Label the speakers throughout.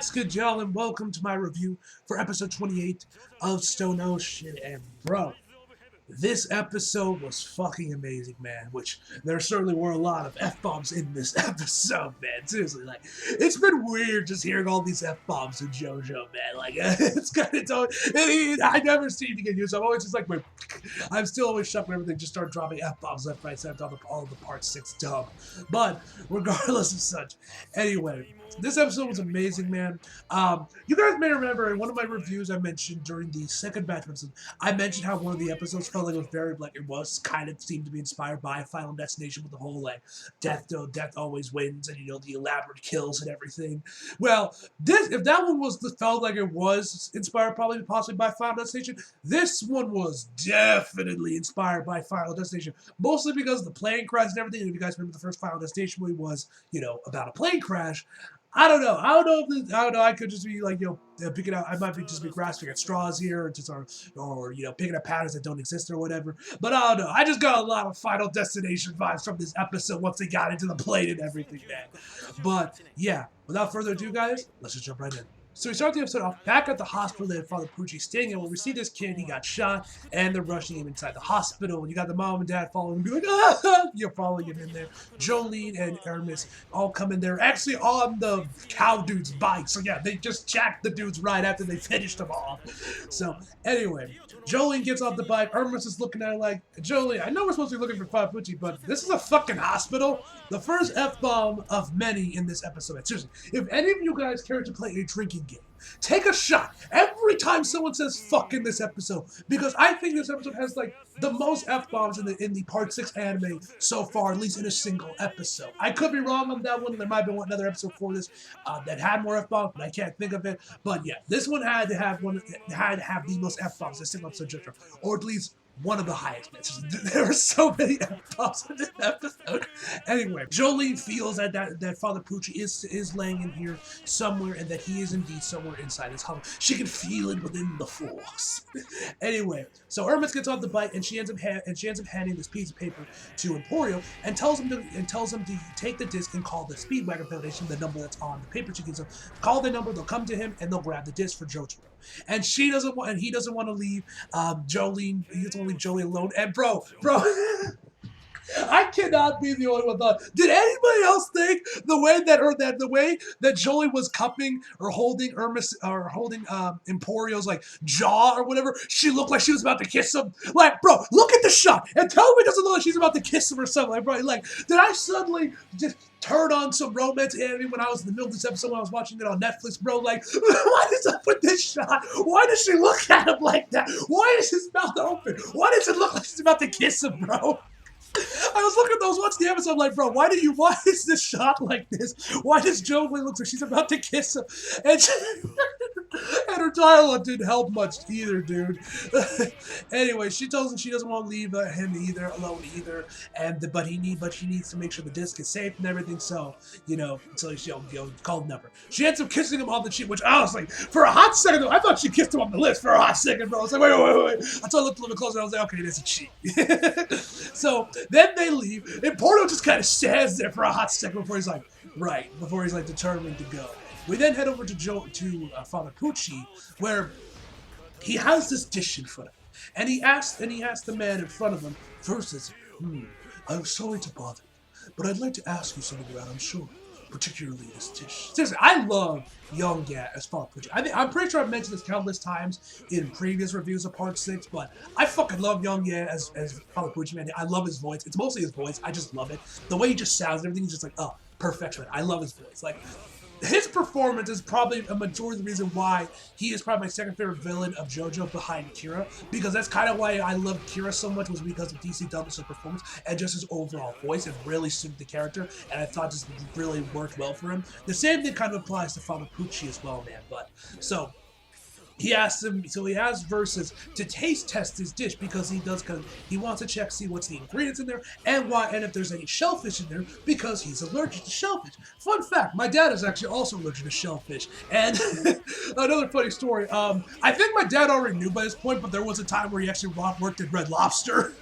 Speaker 1: What's good, y'all, and welcome to my review for episode 28 of Stone Ocean. And bro, this episode was fucking amazing, man. Which there certainly were a lot of f-bombs in this episode, man. Seriously, like it's been weird just hearing all these f-bombs in JoJo, man. Like it's kind of I never seem to get used. I'm always just like, I'm still always shocked when everything just started dropping f-bombs left, right, center, all the part 6 dub. But regardless of such, anyway. This episode was amazing, man. You guys may remember in one of my reviews I mentioned during the second batch of episodes, I mentioned how one of the episodes felt like it was very, like it was kind of seemed to be inspired by Final Destination with the whole like death always wins, and you know the elaborate kills and everything. Well, this if that one was felt like it was inspired probably possibly by Final Destination, this one was definitely inspired by Final Destination, mostly because of the plane crash and everything. And if you guys remember, the first Final Destination movie was about a plane crash. I don't know. I don't know if this, I don't know. I could just be like, picking out. I might be just be grasping at straws here, or just or picking up patterns that don't exist or whatever. But I don't know. I just got a lot of Final Destination vibes from this episode once they got into the plane and everything, man. But yeah, without further ado, guys, let's just jump right in. So we start the episode off back at the hospital that Father Pucci's staying in, where we see this kid, he got shot, and they're rushing him inside the hospital, and you got the mom and dad following him, be like, ah! You're following him in there. Jolene and Hermes all come in there, actually on the cow dude's bike, so yeah, they just jacked the dudes right after they finished him off. So, anyway, Jolene gets off the bike, Hermes is looking at her like, Jolene, I know we're supposed to be looking for Father Pucci, but this is a fucking hospital. The first F-bomb of many in this episode. Seriously, if any of you guys care to play a drinking game, take a shot every time someone says fuck in this episode, because I think this episode has like the most F-bombs in the part 6 anime so far, at least in a single episode. I could be wrong on that one. There might have been another episode for this that had more F-bombs, but I can't think of it. But yeah, this one had to have the most F-bombs in a single episode, or at least one of the highest matches. There are so many F-bombs in this episode. Anyway, Jolene feels that Father Pucci is laying in here somewhere, and that he is indeed somewhere inside this hovel. She can feel it within the force. Anyway, so Hermes gets off the bike, and she ends up handing this piece of paper to Emporio, and tells him to take the disc and call the Speedwagon Foundation, the number that's on the paper she gives him. Call the number, they'll come to him, and they'll grab the disc for JoJo. And he doesn't want to leave Jolene. He doesn't want to leave Jolene alone. And bro, I cannot be the only one thought. Did anybody else think the way that Jolie was cupping or holding Emporio's like jaw or whatever, she looked like she was about to kiss him? Like, bro, look at the shot and tell me it doesn't look like she's about to kiss him or something. Like, bro, like, did I suddenly just turn on some romance anime when I was in the middle of this episode when I was watching it on Netflix, bro? Like, what is up with this shot? Why does she look at him like that? Why is his mouth open? Why does it look like she's about to kiss him, bro? I was looking at those watching the episode, like, bro, why is this shot like this? Why does Jolie look like she's about to kiss him? And and her dialogue didn't help much either, dude. Anyway, she tells him she doesn't want to leave him alone either, but she needs to make sure the disc is safe and everything. So she'll call the number. She ends up kissing him on the cheek, which I was like, for a hot second, I thought she kissed him on the lips for a hot second, bro. I was like, wait. Until I looked a little bit closer, I was like, okay, that's a cheat. So then they leave, and Porto just kind of stands there for a hot second before he's like determined to go. We then head over to Father Pucci, where he has this dish in front of him, and he asks the man in front of him first, says, I'm sorry to bother you, but I'd like to ask you something about, I'm sure, particularly this dish. Seriously, I love Young Gat as Father Pucci. I'm pretty sure I've mentioned this countless times in previous reviews of Part 6, but I fucking love Young Gat as Father Pucci, man. I love his voice. It's mostly his voice. I just love it. The way he just sounds and everything is just like, oh, perfection. I love his voice. Like, his performance is probably a majority of the reason why he is probably my second favorite villain of JoJo behind Kira, because that's kind of why I love Kira so much, was because of DC Douglas' performance and just his overall voice. It really suited the character, and I thought just really worked well for him. The same thing kind of applies to Father Pucci as well, man. But so he asks him, so he has Versus to taste test his dish, because he wants to see what's the ingredients in there and if there's any shellfish in there, because he's allergic to shellfish. Fun fact, my dad is actually also allergic to shellfish. And another funny story, I think my dad already knew by this point, but there was a time where he actually worked at Red Lobster.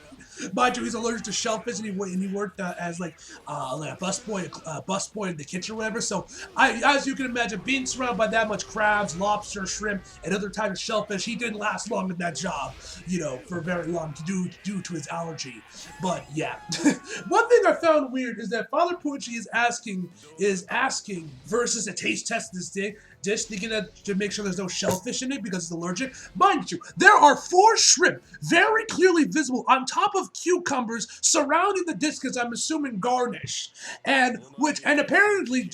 Speaker 1: Mind you, he's allergic to shellfish, and he worked as like a busboy in the kitchen or whatever. So, as you can imagine, being surrounded by that much crabs, lobster, shrimp, and other types of shellfish, he didn't last long in that job, for very long due to his allergy. But yeah, one thing I found weird is that Father Pucci is asking versus a taste test this dish to make sure there's no shellfish in it because it's allergic. Mind you, there are 4 shrimp very clearly visible on top of cucumbers surrounding the dish because I'm assuming garnish, and apparently,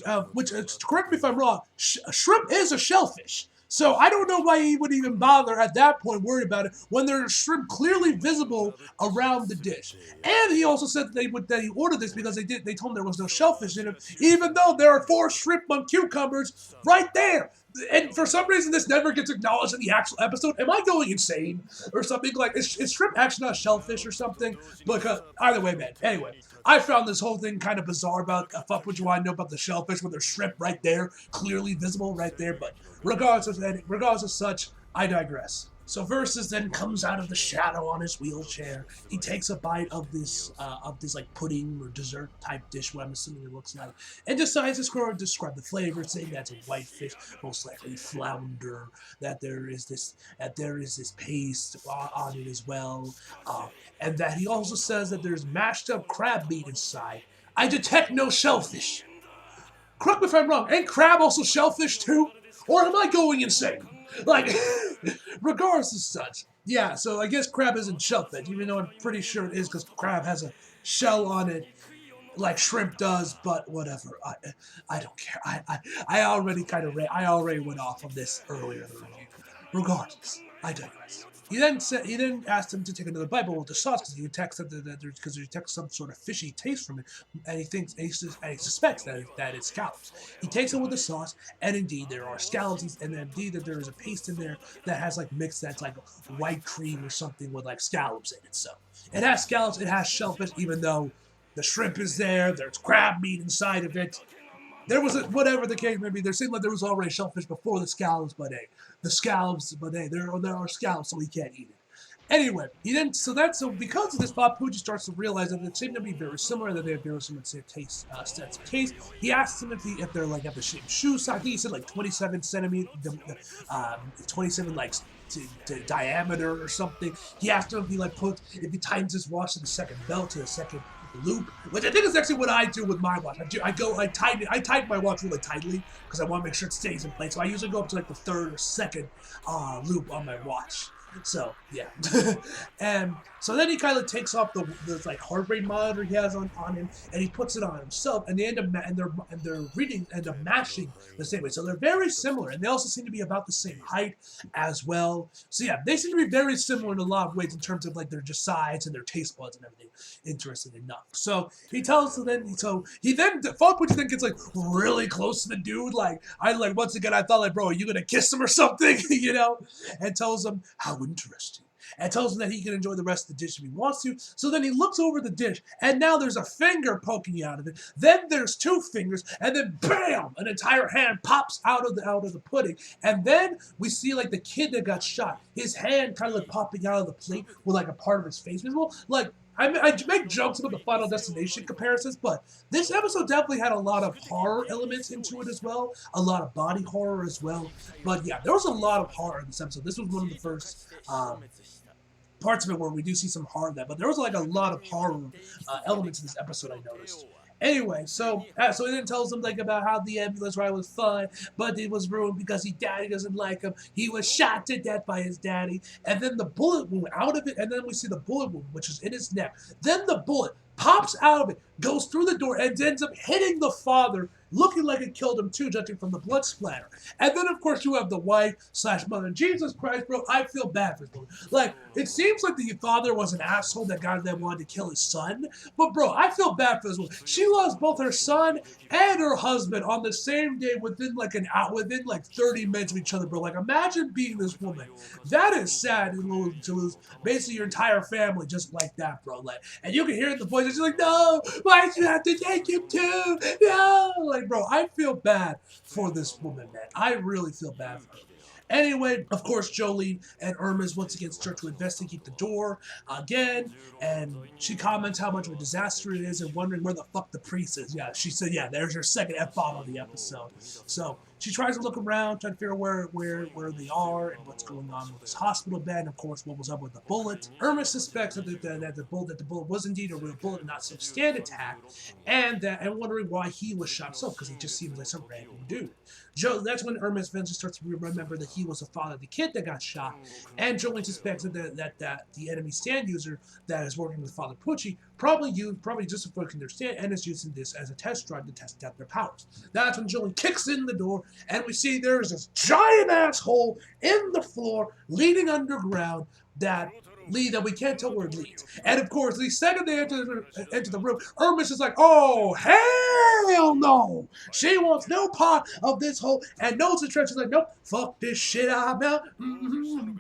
Speaker 1: correct me if I'm wrong, shrimp is a shellfish. So I don't know why he would even bother at that point worry about it when there's shrimp clearly visible around the dish. And he also said that he ordered this because they told him there was no shellfish in it, even though there are 4 shrimp on cucumbers right there. And for some reason, this never gets acknowledged in the actual episode. Am I going insane or something? Like, is shrimp actually not shellfish or something? Because either way, man. Anyway, I found this whole thing kind of bizarre about fuck what you want to know about the shellfish when there's shrimp right there, clearly visible right there. But regardless of such, I digress. So Versus then comes out of the shadow on his wheelchair. He takes a bite of this like pudding or dessert type dish, what I'm assuming it looks like, and decides to describe the flavor, saying that's a whitefish, most likely flounder. That there is this paste on it as well, and that he also says that there's mashed up crab meat inside. I detect no shellfish. Correct me if I'm wrong. Ain't crab also shellfish too? Or am I going insane? Like, regardless of such. Yeah, so I guess crab isn't shellfish, even though I'm pretty sure it is because crab has a shell on it like shrimp does, but whatever. I don't care. I already went off on this earlier in the review. Regardless, I digress. He then asked him to take another bite, but with the sauce because he detects some sort of fishy taste from it, and he suspects that it's scallops. He takes it with the sauce, and indeed there are scallops, and indeed that there is a paste in there that has like mixed that's like white cream or something with like scallops in it. So it has scallops, it has shellfish, even though the shrimp is there. There's crab meat inside of it. There was whatever the case may be. There seemed like there was already shellfish before the scallops, but hey, there are scallops, so he can't eat it. Anyway, because of this, Bob Pucci starts to realize that they seem to be very similar, that they have very similar taste, sets of taste. He asks them if they're like have the same shoe size. I think he said like 27 centimeters, 27 like to diameter or something. He asked him if he tightens his watch to the second belt to the second loop, which I think is actually what I do with my watch. I tighten my watch really tightly because I want to make sure it stays in place. So I usually go up to like the third or second loop on my watch. So yeah, and so then he kind of takes off the like heart rate monitor he has on him, and he puts it on himself, and they end up their readings end up matching the same way. So they're very similar, and they also seem to be about the same height as well. So yeah, they seem to be very similar in a lot of ways in terms of like their just size and their taste buds and everything. Interesting enough. So he tells them Falk Pucci then gets like really close to the dude. Once again I thought like, bro, are you gonna kiss him or something? And tells him how interesting. And tells him that he can enjoy the rest of the dish if he wants to. So then he looks over the dish, and now there's a finger poking out of it. Then there's 2 fingers, and then bam, an entire hand pops out of the pudding. And then we see like the kid that got shot, his hand kind of like popping out of the plate with like a part of his face visible. Like I make jokes about the Final Destination comparisons, but this episode definitely had a lot of horror elements into it as well, a lot of body horror as well. But yeah, there was a lot of horror in this episode. This was one of the first parts of it where we do see some horror in that, but there was like a lot of horror elements in this episode I noticed. Anyway, so he then tells them like about how the ambulance ride was fun, but it was ruined because his daddy doesn't like him. He was shot to death by his daddy, and then the bullet wound out of it, and then we see the bullet wound, which is in his neck. Then the bullet pops out of it, goes through the door, and ends up hitting the father, looking like it killed him too, judging from the blood splatter. And then, of course, you have the wife/mother. Jesus Christ, bro, I feel bad for this. Like, it seems like the father was an asshole that wanted to kill his son. But, bro, I feel bad for this woman. She lost both her son and her husband on the same day within like 30 minutes of each other, bro. Like, imagine being this woman. That is sad to lose basically your entire family just like that, bro. Like, and you can hear it in the voice. She's like, no, why did you have to take him too? No, like, bro, I feel bad for this woman, man. I really feel bad for her. Anyway, of course, Jolene and Hermes once again start to investigate the door again, and she comments how much of a disaster it is and wondering where the fuck the priest is. Yeah, she said, yeah, there's her second F-bomb of the episode. So she tries to look around, trying to figure out where they are and what's going on with this hospital bed, and of course, what was up with the bullet. Hermes suspects that the bullet was indeed a real bullet and not some stand attack, and wondering why he was shot so, because he just seems like some random dude. That's when Hermes eventually starts to remember that he was the father of the kid that got shot, and Jolene suspects that the enemy stand user that is working with Father Pucci probably just fucking their stand and is using this as a test drive to test out their powers. That's when Jolene kicks in the door, and we see there's this giant ass hole in the floor leading underground that we can't tell where it leads. And of course, the second they enter the room, Hermes is like, oh, hell no! She wants no part of this hole and knows the trench is like, nope, fuck this shit out now.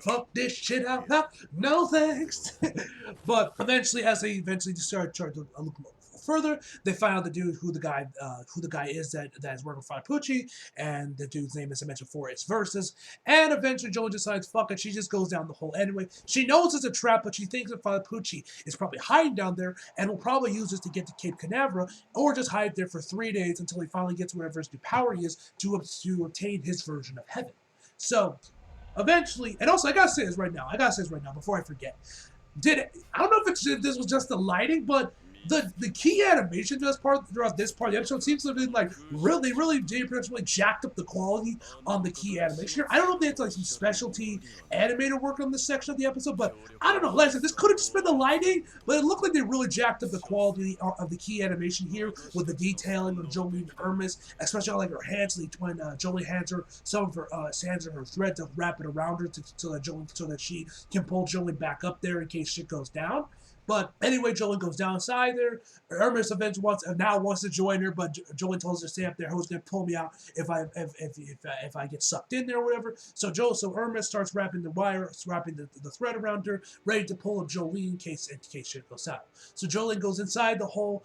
Speaker 1: Fuck this shit out now. No thanks. But eventually, as they start to look further, they find out who the guy is that is working for Pucci, and the dude's name, as I mentioned before, is Versus. And eventually, Joe decides, fuck it, she just goes down the hole anyway. She knows it's a trap, but she thinks that Father Pucci is probably hiding down there, and will probably use this to get to Cape Canaveral, or just hide there for 3 days until he finally gets whatever his new power he is to obtain his version of heaven. So, eventually, and also I gotta say this right now before I forget. I don't know if this was just the lighting, but the key animation throughout this part of the episode seems to have been like really J Production really jacked up the quality on the key animation here. I don't know if they had like some specialty animator work on this section of the episode, but I don't know. Like I said, this could have just been the lighting, but it looked like they really jacked up the quality of the key animation here with the detailing of Jolene and Hermes, especially like her hands when Jolene hands her some of her hands her thread to wrap it around her so that she can pull Jolene back up there in case shit goes down. But anyway, Jolene goes down inside there. Hermes eventually wants to join her, but Jolene tells her to stay up there. Who's gonna pull me out if I get sucked in there or whatever? So Hermes starts wrapping the thread around her, ready to pull up Jolene in case shit goes out. So Jolene goes inside the hole.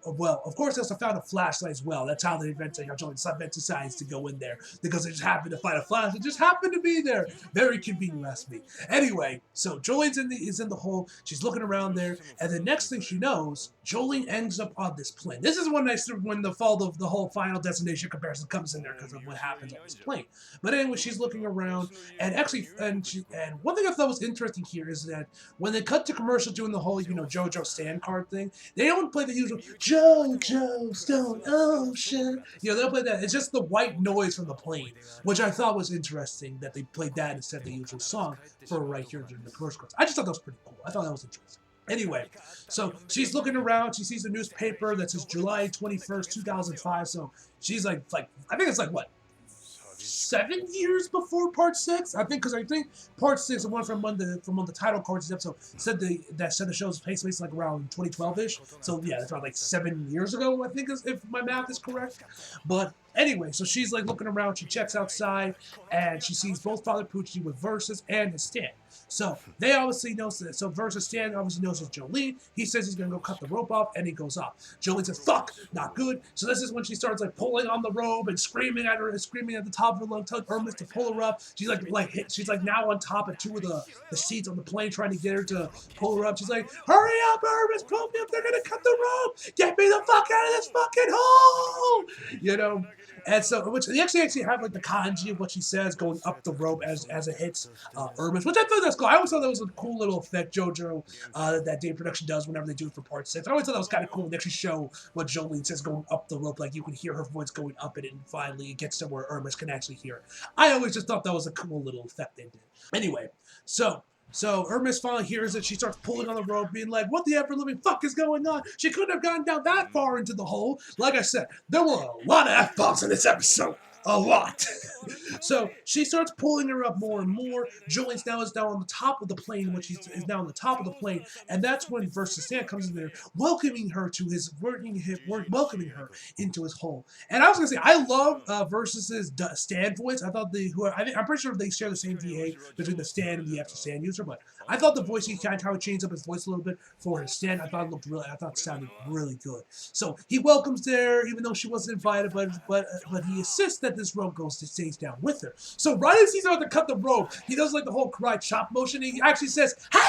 Speaker 1: Of course, they also found a flashlight as well. That's how Jolene decides to go in there, because they just happened to find a flashlight. It just happened to be there. Very convenient, ask me. Anyway, so Jolene's in the hole. She's looking around there, and the next thing she knows, Jolene ends up on this plane. This is when the whole Final Destination comparison comes in there, because of what happens on this plane. But anyway, she's looking around, and one thing I thought was interesting here is that when they cut to commercial doing the whole JoJo's stand card thing, they don't play the usual JoJo's Stone Ocean. They'll play that. It's just the white noise from the plane, which I thought was interesting that they played that instead of the usual song for right here during the commercial cards. I just thought that was pretty cool. I thought that was interesting. Anyway, so she's looking around. She sees the newspaper that says July 21st, 2005. So she's like I think it's like what, 7 years before part 6, I think, because I think part 6, the one from one of the title cards of this episode, said the show's based like around 2012-ish. So yeah, that's around like 7 years ago, I think, if my math is correct. But anyway, so she's like looking around. She checks outside, and she sees both Father Pucci with Versus and his stand. So they obviously know that. So Versus Stan obviously knows it's Jolene. He says he's gonna go cut the rope off, and he goes off. Jolene says, "Fuck, not good." So this is when she starts like pulling on the rope and screaming at the top of her lungs, telling Hermes to pull her up. She's like now on top of 2 of the seats on the plane, trying to get her to pull her up. She's like, "Hurry up, Hermes, pull me up! They're gonna cut the rope! Get me the fuck out of this fucking hole!" And so, which they actually have like the kanji of what she says going up the rope as it hits Hermes, which I thought that's cool. I always thought that was a cool little effect JoJo that Day Production does whenever they do it for part 6. I always thought that was kind of cool. They actually show what Jolene says going up the rope, like you can hear her voice going up it, and finally it gets to where Hermes can actually hear it. I always just thought that was a cool little effect they did. Anyway, So Hermes finally hears it. She starts pulling on the rope, being like, "What the ever living fuck is going on?" She couldn't have gone down that far into the hole. Like I said, there were a lot of F-bombs in this episode. A lot. So she starts pulling her up more and more. Jolene's now on the top of the plane, which is now on the top of the plane, and that's when Versus Stan comes in there, welcoming her welcoming her into his hole. And I was gonna say, I love Versus's Stan voice. I thought I'm pretty sure they share the same VA between the Stan and the extra Stan user, but I thought the voice, he kind of how he changed up his voice a little bit for his Stan. I thought it sounded really good. So he welcomes her, even though she wasn't invited, but he insists that that this rope stays down with her. So right as he's about to cut the rope, he does like the whole karate chop motion. He actually says, "Hey!"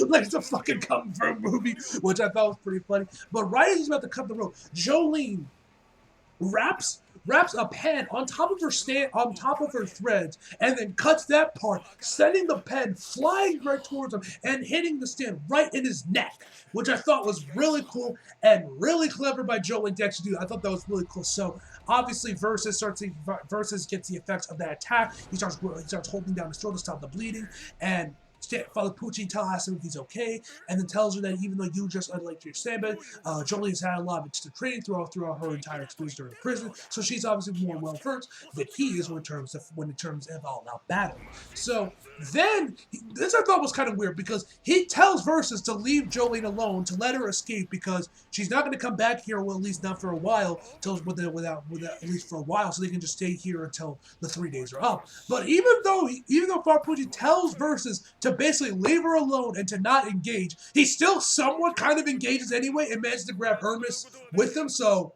Speaker 1: like it's a fucking kung fu movie, which I thought was pretty funny. But right as he's about to cut the rope, Jolene wraps a pen on top of her threads, and then cuts that part, sending the pen flying right towards him and hitting the stand right in his neck, which I thought was really cool and really clever by Jolene to actually do. I thought that was really cool. So obviously, Versus gets the effects of that attack. He starts holding down his throat to stop the bleeding, and Father Pucci asks him if he's okay, and then tells her that even though you just unlike your sandbag, Jolene's had a lot of extra training throughout her entire experience during prison, so she's obviously more well versed than he is when it terms of all-out battle. So then this I thought was kind of weird because he tells Versus to leave Jolene alone, to let her escape because she's not going to come back here, well, at least not for a while, at least for a while, so they can just stay here until the 3 days are up. But even though Father Pucci tells Versus to basically leave her alone and to not engage, he still somewhat kind of engages anyway and manages to grab Hermes with him. So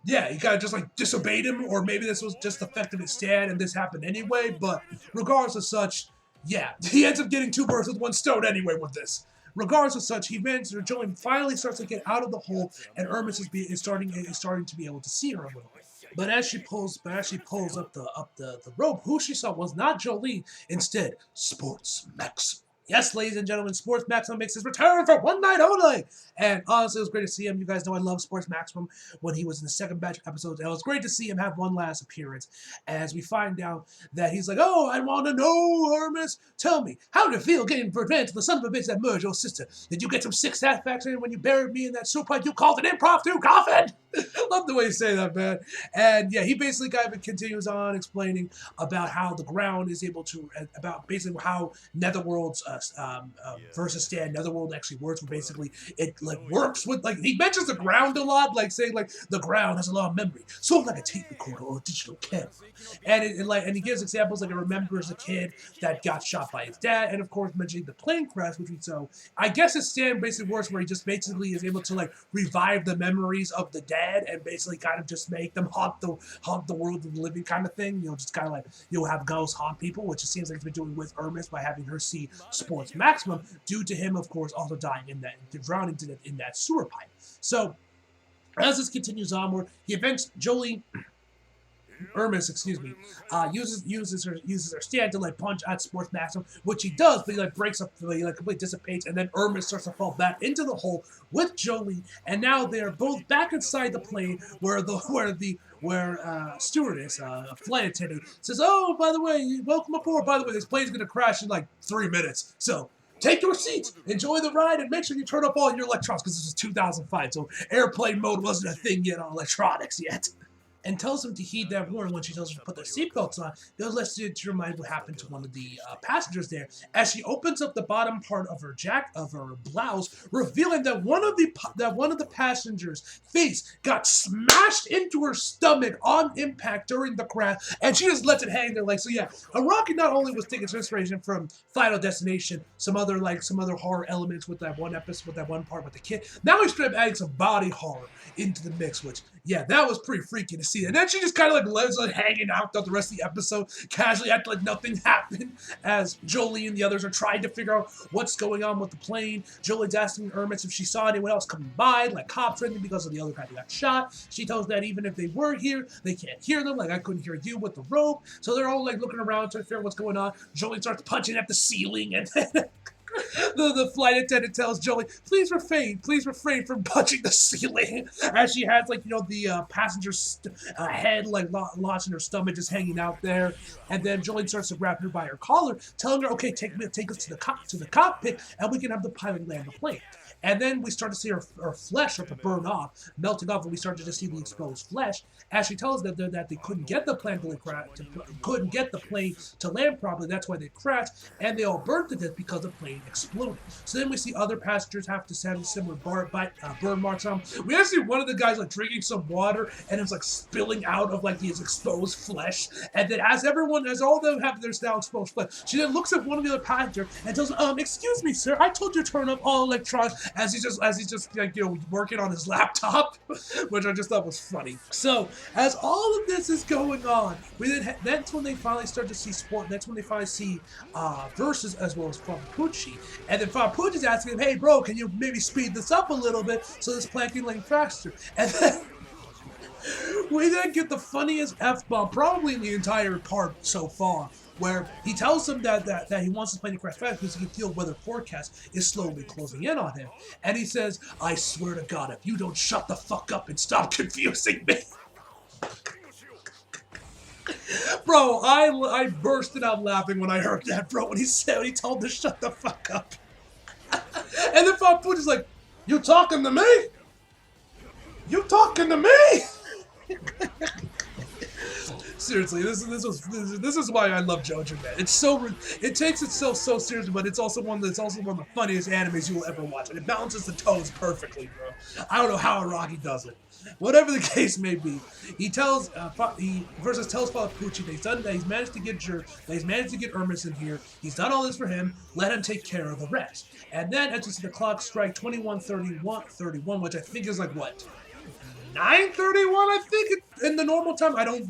Speaker 1: yeah, he kind of just like disobeyed him, or maybe this was just the effect of his stand and this happened anyway. But regardless of such, yeah, he ends up getting 2 birds with 1 stone anyway with this. Regardless of such, Jolene finally starts to get out of the hole, and Hermes is starting to be able to see her a little bit. But as she pulls up the rope, who she saw was not Jolene, instead Sports Maximum. Yes, ladies and gentlemen, Sports Maximum makes his return for one night only. And honestly, it was great to see him. You guys know I love Sports Maximum when he was in the second batch of episodes. And it was great to see him have one last appearance as we find out that he's like, "Oh, I want to know, Hermes. Tell me, how did it feel getting revenge for the son of a bitch that murdered your sister? Did you get some sick satisfaction when you buried me in that soup pipe you called an improv to coffin?" Love the way you say that, man. And yeah, he basically kind of continues on explaining about how the ground is able to, about basically how Netherworld's versus stand Netherworld actually works. Where basically it like works with, like, he mentions the ground a lot, like saying like the ground has a lot of memory, sort of like a tape recorder or a digital camera. And he gives examples like it remembers a kid that got shot by his dad, and of course mentioning the plane crash, which so I guess his stand basically works where he just basically is able to like revive the memories of the dad and basically kind of just make them haunt the world of the living kind of thing. You know, just kind of like you'll have ghosts haunt people, which it seems like he's been doing with Hermes by having her see Sports Maximum, due to him, of course, also dying drowning to death in that sewer pipe. So as this continues onward, he events Hermes, uses her stand to like punch at Sports Maximum, which he does, but he like breaks up, he like completely dissipates, and then Hermes starts to fall back into the hole with Jolene, and now they're both back inside the plane where stewardess, a flight attendant, says, "Oh, by the way, welcome aboard. By the way, this plane's gonna crash in like 3 minutes, so take your seats, enjoy the ride, and make sure you turn off all your electronics," because this is 2005, so airplane mode wasn't a thing yet on electronics yet. And tells him to heed that warning when she tells her to put their seatbelts on, because let's remind what happened to one of the passengers there, as she opens up the bottom part of her blouse, revealing that one of the passengers' face got smashed into her stomach on impact during the crash, and she just lets it hang there. Like, so yeah, Araki not only was taking inspiration from Final Destination, some other horror elements with that one episode, with that one part with the kid. Now he's straight up adding some body horror into the mix, which, yeah, that was pretty freaky to see. And then she just kind of like lives like hanging out throughout the rest of the episode, casually acting like nothing happened, as Jolie and the others are trying to figure out what's going on with the plane. Jolie's asking Hermes if she saw anyone else coming by, like cops or anything, because of the other guy who got shot. She tells that even if they were here, they can't hear them, like I couldn't hear you with the rope. So they're all like looking around trying to figure out what's going on. Jolie starts punching at the ceiling, and then the flight attendant tells Jolie, please refrain from punching the ceiling, as she has, like, you know, the passenger's head like lodged in her stomach, just hanging out there. And then Jolie starts to grab her by her collar, telling her, okay, take us to the cockpit, and we can have the pilot land the plane. And then we start to see her flesh start to burn off, melting off, and we start to just see the exposed flesh, as she tells them that they couldn't get the plane to land properly. That's why they crashed, and they all burned to death because the plane plane exploding. So then we see other passengers have to have similar burn marks on them. We actually see one of the guys like drinking some water and it's like spilling out of like his exposed flesh. And then as all of them have their now exposed flesh, she then looks at one of the other passengers and tells him, excuse me, sir, I told you to turn off all electronics, as he's just like, you know, working on his laptop, which I just thought was funny. So as all of this is going on, that's when they finally start to see sport. That's when they finally see Versus as well as Famapucci. And then Famapucci's asking him, hey bro, can you maybe speed this up a little bit so this plan can lane faster? And then we then get the funniest F-bomb probably in the entire part so far, where he tells him that he wants his plane to crash fast because he can feel weather forecast is slowly closing in on him. And he says, I swear to God, if you don't shut the fuck up and stop confusing me. Bro, I bursted out laughing when I heard that, bro, when he told him to shut the fuck up. And then Famapucci's like, you talking to me? You talking to me? Seriously, this is why I love JoJo, man. It's it takes itself so seriously, but it's also one of the funniest animes you will ever watch, and it balances the tones perfectly, bro. I don't know how Araki does it. Whatever the case may be, Versus tells Famapucci that he's managed to get Hermes in here. He's done all this for him. Let him take care of the rest. And then as we see the clock strike 21:31, which I think is like what? 9:31, I think, in the normal time. I don't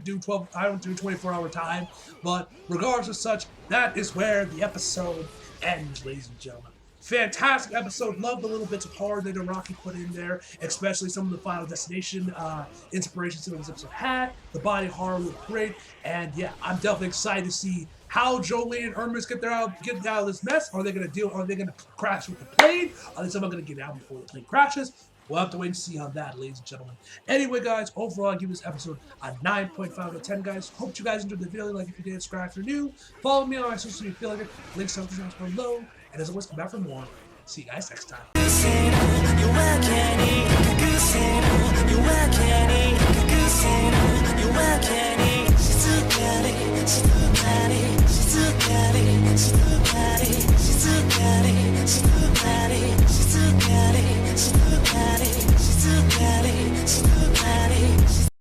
Speaker 1: do 24-hour time, but regardless of such, that is where the episode ends, ladies and gentlemen. Fantastic episode. Love the little bits of horror that Araki put in there, especially some of the Final Destination inspirations that this episode had. The body horror looked great, and yeah, I'm definitely excited to see how Jolene and Hermes get out of this mess. Are they gonna crash with the plane? Are they somehow gonna get out before the plane crashes? We'll have to wait and see on that, ladies and gentlemen. Anyway, guys, overall, I give this episode a 9.5 out of 10, guys. Hope you guys enjoyed the video. Like if you did, subscribe if you're new. Follow me on my social media if you feel like it. Links down below. And as always, come back for more. See you guys next time.